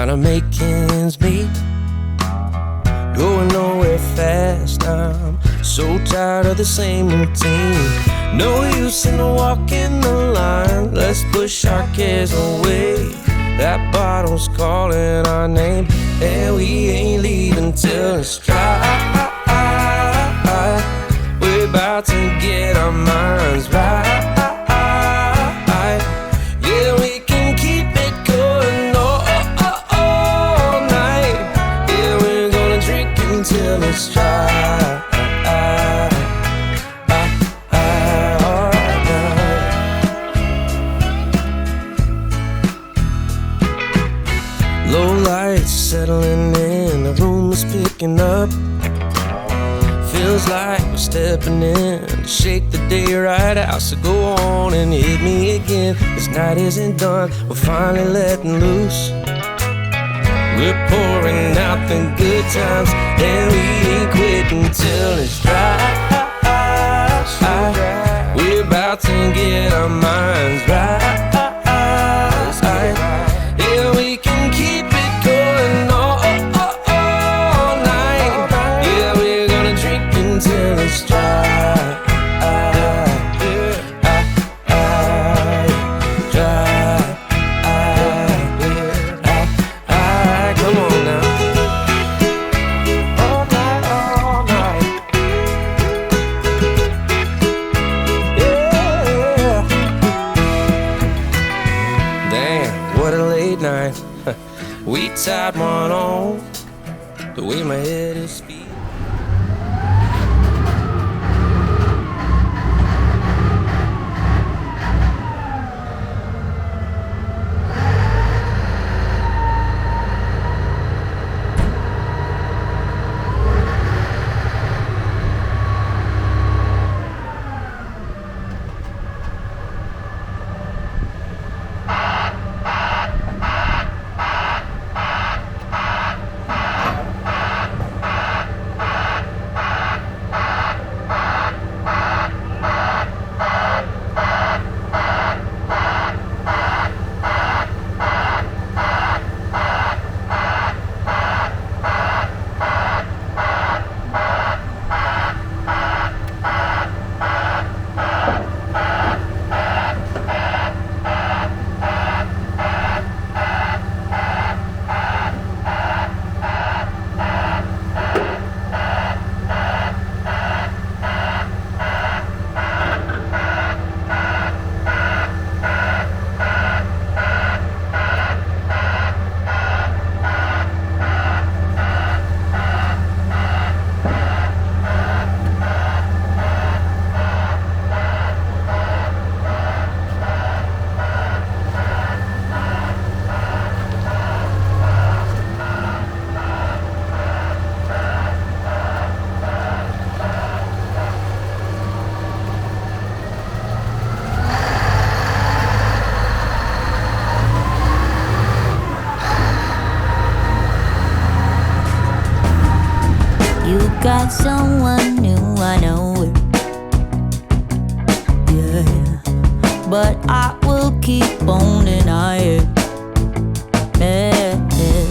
trying to make ends meet, going nowhere fast. I'm so tired of the same routine. No use in walking the line. Let's push our cares away. That bottle's calling our name, and we ain't leaving till it's dry. We're about to get our minds right. Yeah, we can keep it going all night. Yeah, we're gonna drink until it's dry. Low lights settling in, the room is picking up. Feels like we're stepping in to shake the day right out. So go on and hit me again. This night isn't done, we're finally letting loose. We're pouring out the good times, and we ain't quitting till it's dry. We're about to get our minds right. Yeah, we can keep it going all night. Yeah, we're gonna drink until it's dry. Come on now. All night, all night. Yeah. Damn, what a late night. We tied one on, the way my head is feeling. Got someone new, I know it. Yeah, but I will keep on denying it. Yeah.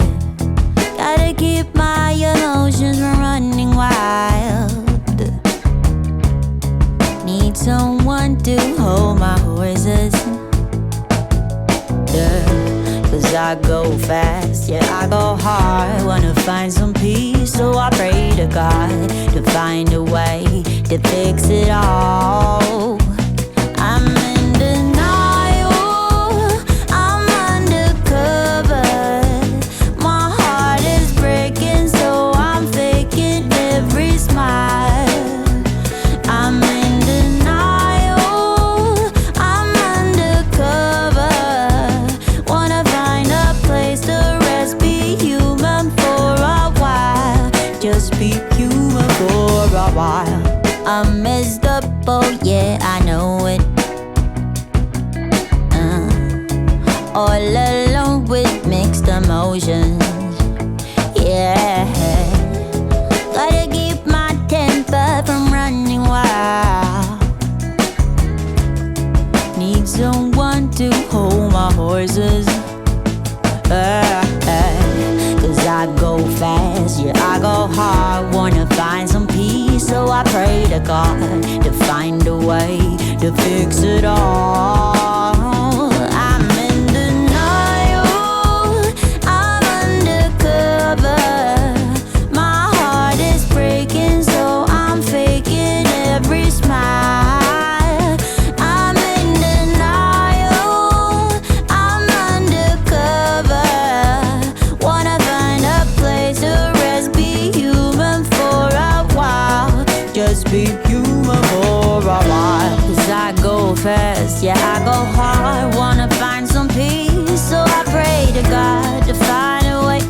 Gotta keep my emotions from running wild. Need someone to hold my horses. Yeah. 'Cause I go fast, yeah, I go hard. Wanna find some peace, so I pray to God to find a way to fix it all. I'm in denial, I'm undercover. My heart is breaking, so I'm faking every smile. I'm in denial, I'm undercover. Wanna find a place to rest, be human for a while. Just be human for a while. I'm messed up, oh yeah, I fast, yeah, I go hard. Wanna find some peace, so I pray to God to find a way to fix it all. I'm in denial, I'm undercover. My heart is breaking, so I'm faking every smile. I'm in denial, I'm undercover. Wanna find a place to rest, be human for a while. Just be human for a while. 'Cause I go fast, yeah, I go hard. Wanna find some peace, so I pray to God to find a way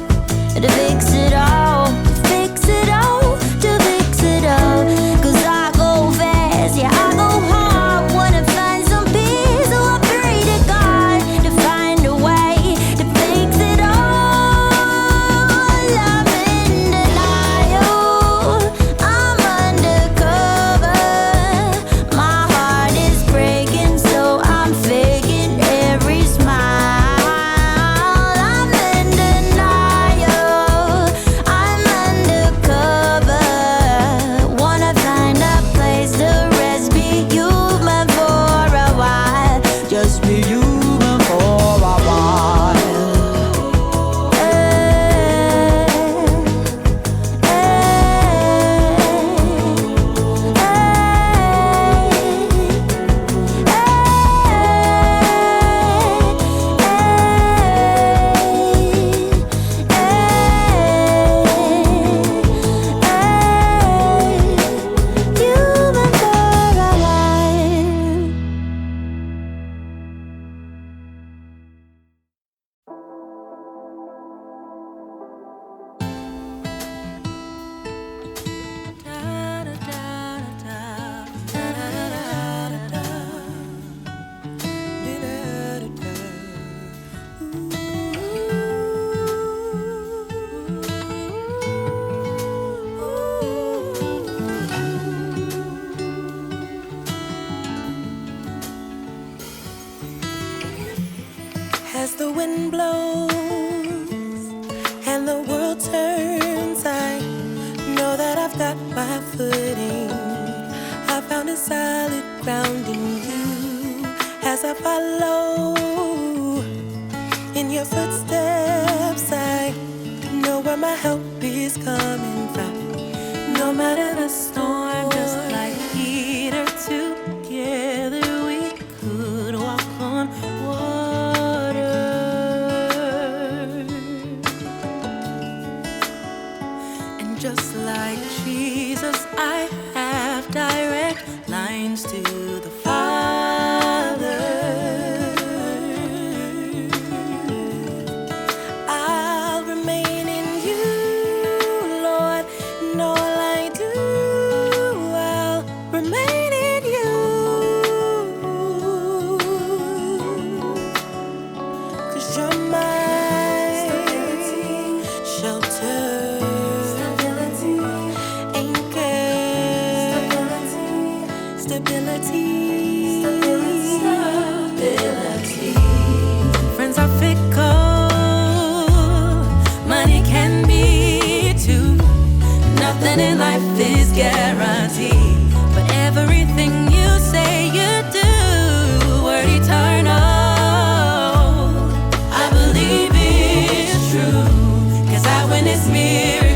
to fix it all, to fix it all, to fix it all. 'Cause I go fast, yeah, I go hard. Wanna find some peace, so I pray to God to find a way to fix it all. I'm in denial, I'm undercover. My heart is breaking, so I'm faking every smile. I'm in denial, I'm undercover. Wanna find a place to rest, be human for a while. Just be human for a while. Human for a while. As the wind blows and the world turns, I know that I've got my footing. I found a solid ground in you. As I follow in your footsteps, I know where my help is coming from. No matter the storm, just like Peter, together we could walk on water. And just like Jesus, I have direct lines to the Father. I'll remain in you, Lord, and all I do, I'll remain in you. 'Cause you're my shelter, anchor, stability. Friends are fickle, money can be too. Nothing in life is guaranteed, but everything you say you do, word eternal, I believe it's true. 'Cause I witness miracles